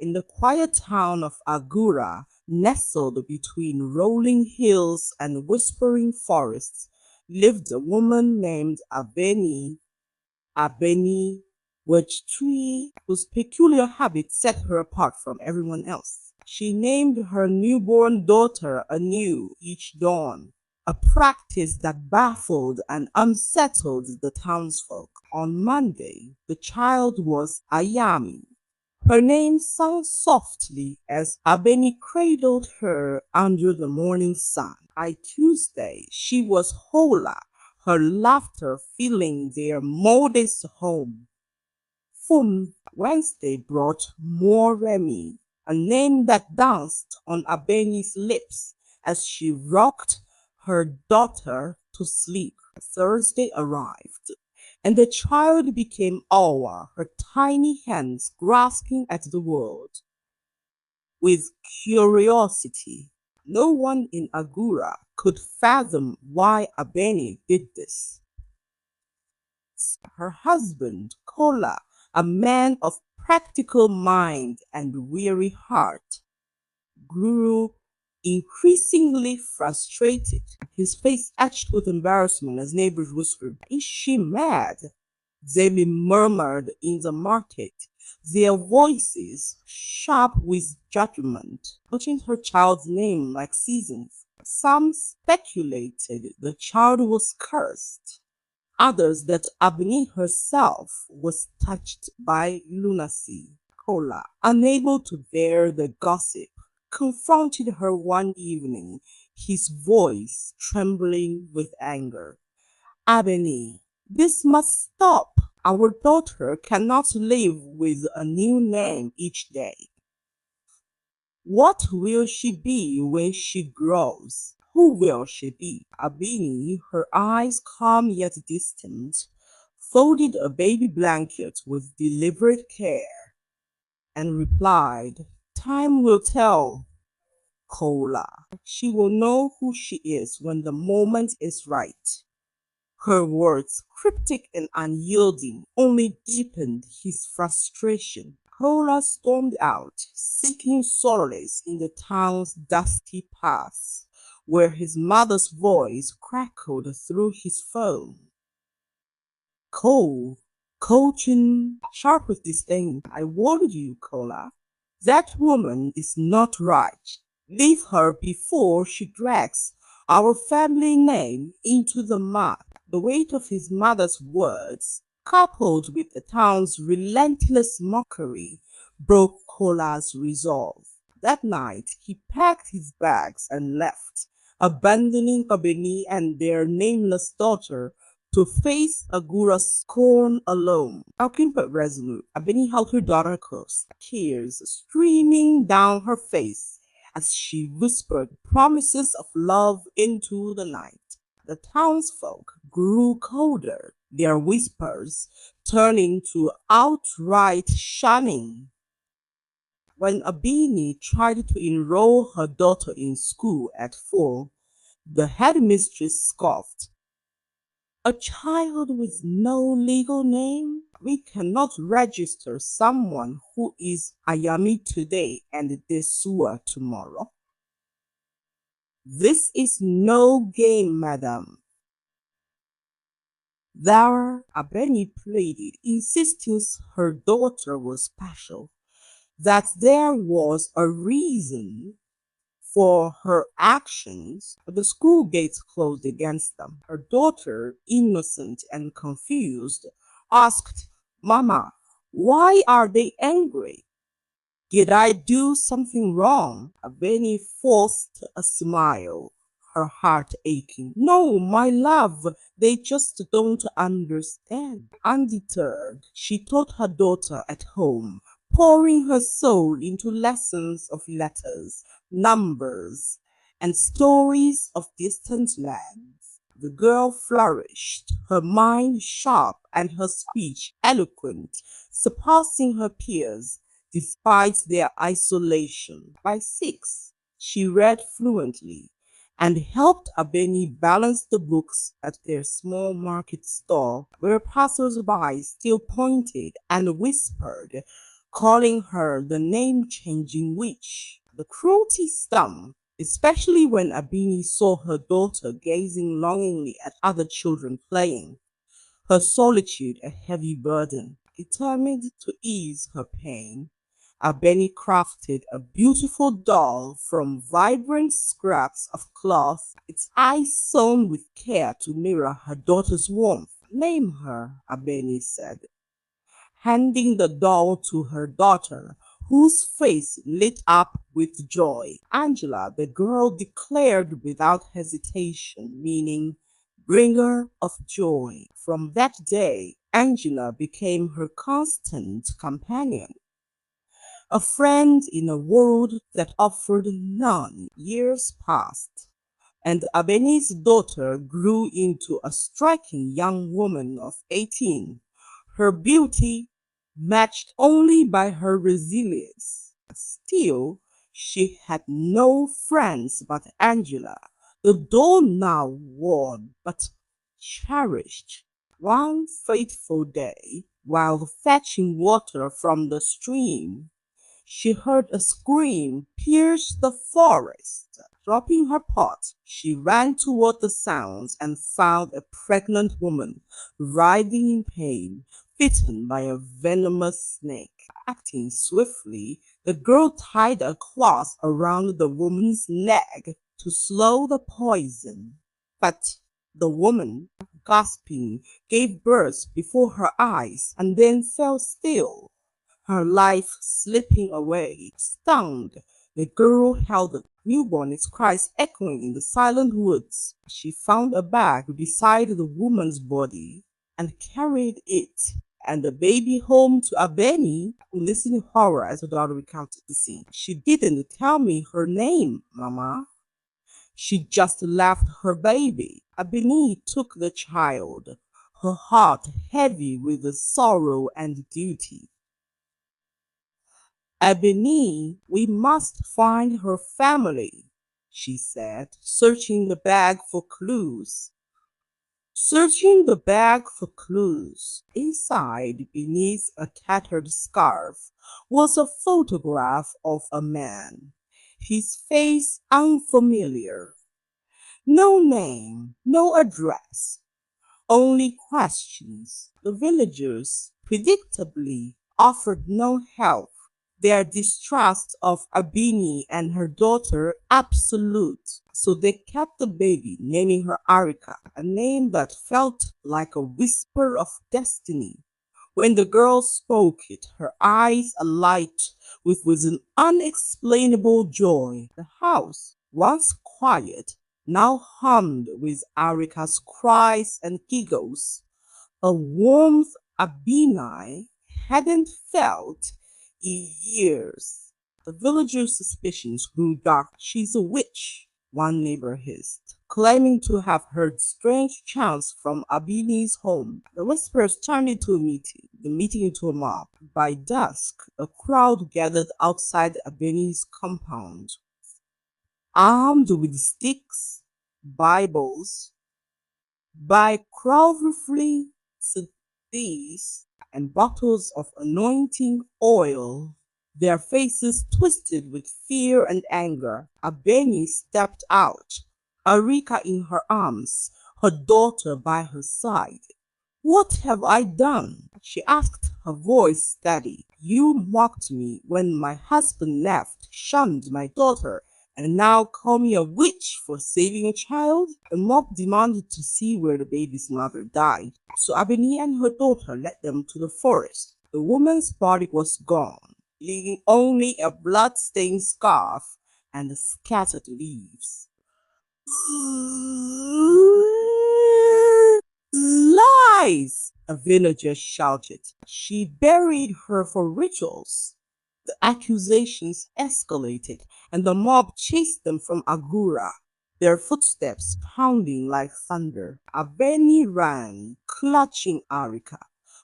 In the quiet town of Agura, nestled between rolling hills and whispering forests, lived a woman named Abeni, which tree whose peculiar habits set her apart from everyone else. She named her newborn daughter anew each dawn, a practice that baffled and unsettled the townsfolk. On Monday, the child was Ayami. Her name sung softly as Abeni cradled her under the morning sun. By Tuesday, she was Hola, her laughter filling their modest home. Wednesday brought more Remy, a name that danced on Abeni's lips as she rocked her daughter to sleep. Thursday arrived, and the child became Awa, her tiny hands grasping at the world with curiosity. No one in Agura could fathom why Abeni did this. Her husband, Kola, a man of practical mind and weary heart, grew increasingly frustrated, his face etched with embarrassment as neighbors whispered, "Is she mad?" They murmured in the market, their voices sharp with judgment, putting her child's name like seasons. Some speculated the child was cursed, others that Abini herself was touched by lunacy. Kola, unable to bear the gossip, confronted her one evening, his voice trembling with anger. "Abeni, this must stop. Our daughter cannot live with a new name each day. What will she be when she grows? Who will she be?" Abini, her eyes calm yet distant, folded a baby blanket with deliberate care and replied, "Time will tell, Kola. She will know who she is when the moment is right." Her words, cryptic and unyielding, only deepened his frustration. Kola stormed out, seeking solace in the town's dusty paths, where his mother's voice crackled through his phone. Coaching, sharp with disdain, "I warned you, Kola. That woman is not right. Leave her before she drags our family name into the mud." The weight of his mother's words, coupled with the town's relentless mockery, broke Kola's resolve. That night, he packed his bags and left, abandoning Kabeni and their nameless daughter to face Agura's scorn alone. Talking but resolute, Abeni held her daughter close, tears streaming down her face as she whispered promises of love into the night. The townsfolk grew colder, their whispers turning to outright shunning. When Abini tried to enroll her daughter in school at 4, the headmistress scoffed. "A child with no legal name? We cannot register someone who is Ayami today and Desua tomorrow." "This is no game, madam." There, Abeni pleaded, insisting her daughter was special, that there was a reason for her actions, but the school gates closed against them. Her daughter, innocent and confused, asked, "Mama, why are they angry? Did I do something wrong?" Abeni forced a smile, her heart aching. "No, my love, they just don't understand." Undeterred, she taught her daughter at home, pouring her soul into lessons of letters, numbers, and stories of distant lands. The girl flourished, her mind sharp and her speech eloquent, surpassing her peers despite their isolation. By 6, she read fluently and helped Abeni balance the books at their small market stall, where passers-by still pointed and whispered, calling her the name-changing witch. The cruelty stung, especially when Abini saw her daughter gazing longingly at other children playing, her solitude a heavy burden. Determined to ease her pain, Abeni crafted a beautiful doll from vibrant scraps of cloth, its eyes sewn with care to mirror her daughter's warmth. Name her, Abeni said, handing the doll to her daughter, whose face lit up with joy. Angela, the girl declared without hesitation, meaning bringer of joy. From that day, Angela became her constant companion, a friend in a world that offered none. Years passed, and Abeni's daughter grew into a striking young woman of 18, her beauty matched only by her resilience. Still, she had no friends but Angela, the doll now worn but cherished. One fateful day, while fetching water from the stream, she heard a scream pierce the forest. Dropping her pot, she ran toward the sounds and found a pregnant woman writhing in pain, bitten by a venomous snake. Acting swiftly, the girl tied a cloth around the woman's neck to slow the poison. But the woman, gasping, gave birth before her eyes and then fell still, her life slipping away. Stunned, the girl held the newborn, its cries echoing in the silent woods. She found a bag beside the woman's body and carried it and the baby home to Abeni, who listened in horror as her daughter recounted the scene. She didn't tell me her name, Mama. She just left her baby. Abeni took the child, her heart heavy with the sorrow and duty. Abeni, we must find her family, she said, searching the bag for clues. Searching the bag for clues. Inside, beneath a tattered scarf, was a photograph of a man, his face unfamiliar. No name, no address, only questions. The villagers, predictably, offered no help, their distrust of Abini and her daughter absolute. So they kept the baby, naming her Arika, a name that felt like a whisper of destiny. When the girl spoke it, her eyes alight with an unexplainable joy. The house, once quiet, now hummed with Arika's cries and giggles, a warmth Abinai hadn't felt in years. The villagers' suspicions grew dark. She's a witch, one neighbor hissed, claiming to have heard strange chants from Abini's home. The whispers turned into a meeting, the meeting into a mob. By dusk, a crowd gathered outside Abini's compound, armed with sticks, Bibles, biography, these, and bottles of anointing oil, their faces twisted with fear and anger. Abeni stepped out, Arika in her arms, her daughter by her side. What have I done? She asked, her voice steady. You mocked me when my husband left, shunned my daughter, and now call me a witch for saving a child? The mob demanded to see where the baby's mother died, so Abeni and her daughter led them to the forest. The woman's body was gone, leaving only a blood-stained scarf and the scattered leaves. Lies! A villager shouted. She buried her for rituals. The accusations escalated, and the mob chased them from Agura, their footsteps pounding like thunder. Abeni ran, clutching Arika,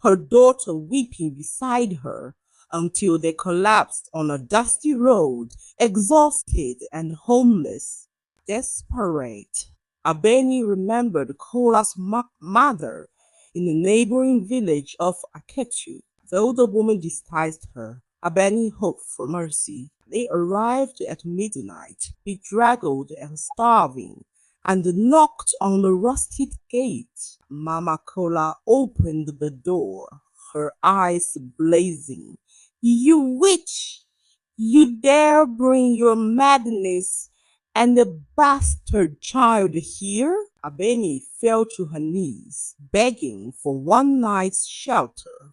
her daughter weeping beside her, until they collapsed on a dusty road, exhausted and homeless. Desperate, Abeni remembered Kola's mother in the neighboring village of Aketu. Though the woman despised her, Abeni hoped for mercy. They arrived at midnight, bedraggled and starving, and knocked on the rusted gate. Mama Cola opened the door, her eyes blazing. "You witch! You dare bring your madness and the bastard child here?" Abeni fell to her knees, begging for one night's shelter.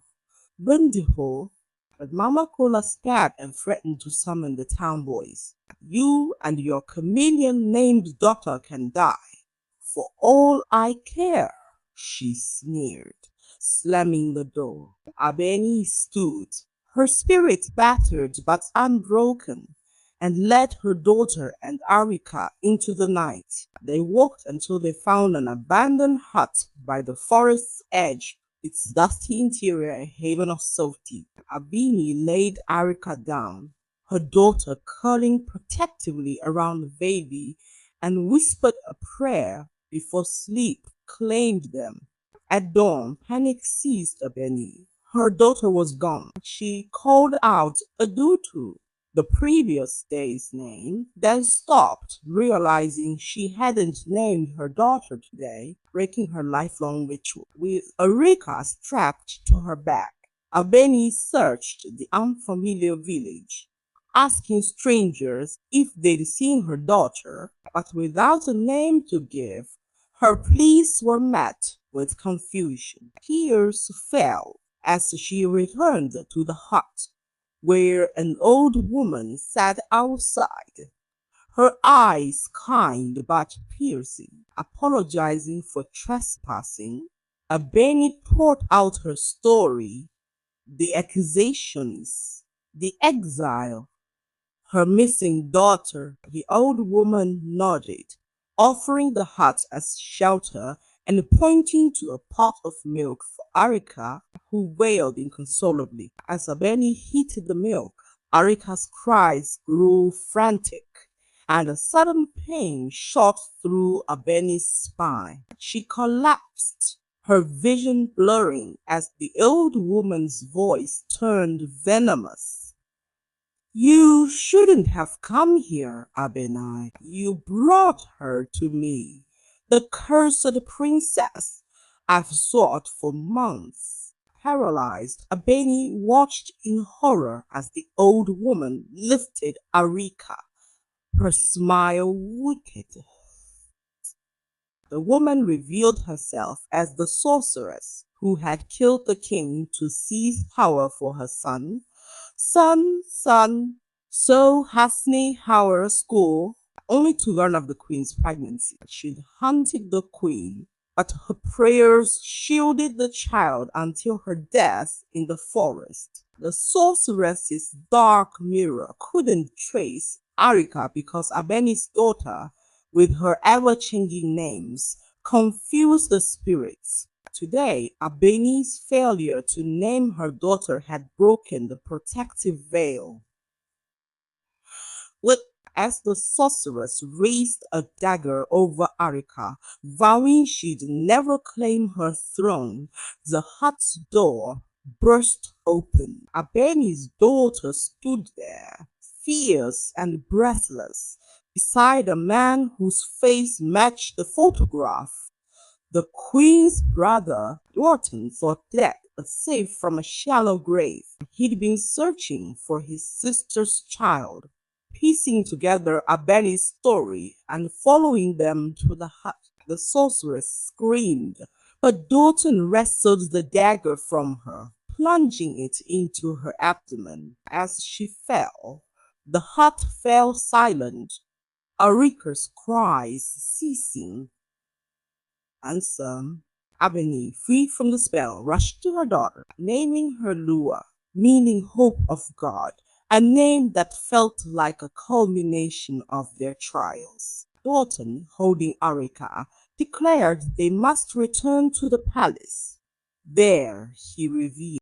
Wonderful, but Mama Cola spat and threatened to summon the town boys. "You and your chameleon-named daughter can die, for all I care," she sneered, slamming the door. Abeni stood, her spirit battered but unbroken, and led her daughter and Arika into the night. They walked until they found an abandoned hut by the forest's edge, its dusty interior a haven of safety. Abeni laid Arika down, her daughter curling protectively around the baby, and whispered a prayer before sleep claimed them. At dawn, panic seized Abeni. Her daughter was gone. She called out Adutu, the previous day's name, then stopped, realizing she hadn't named her daughter today, breaking her lifelong ritual. With Arika strapped to her back, Abeni searched the unfamiliar village, asking strangers if they'd seen her daughter, but without a name to give, her pleas were met with confusion. Tears fell as she returned to the hut, where an old woman sat outside, her eyes kind but piercing. Apologizing for trespassing, Abeni poured out her story, the accusations, the exile, her missing daughter. The old woman nodded, offering the hut as shelter and pointing to a pot of milk for Arika, who wailed inconsolably. As Abeni heated the milk, Arika's cries grew frantic, and a sudden pain shot through Abeni's spine. She collapsed, her vision blurring as the old woman's voice turned venomous. "You shouldn't have come here, Abeni. You brought her to me, the cursed princess I've sought for months." Paralyzed, Abeni watched in horror as the old woman lifted Arika, her smile wicked. The woman revealed herself as the sorceress who had killed the king to seize power for her son. Son, so Hasni Howard school, only to learn of the queen's pregnancy. She'd hunted the queen, but her prayers shielded the child until her death in the forest. The sorceress's dark mirror couldn't trace Arika because Abeni's daughter, with her ever-changing names, confused the spirits. Today, Abeni's failure to name her daughter had broken the protective veil. As the sorceress raised a dagger over Arika, vowing she'd never claim her throne, the hut's door burst open. Abeni's daughter stood there, fierce and breathless, beside a man whose face matched the photograph. The queen's brother, Dorton, thought dead but safe from a shallow grave. He'd been searching for his sister's child, piecing together Abeni's story and following them to the hut. The sorceress screamed, but Dorton wrestled the dagger from her, plunging it into her abdomen. As she fell, the hut fell silent, Arika's cries ceasing. And some, Abeni, free from the spell, rushed to her daughter, naming her Lua, meaning hope of God, a name that felt like a culmination of their trials. Dorton, holding Arika, declared they must return to the palace. There, he revealed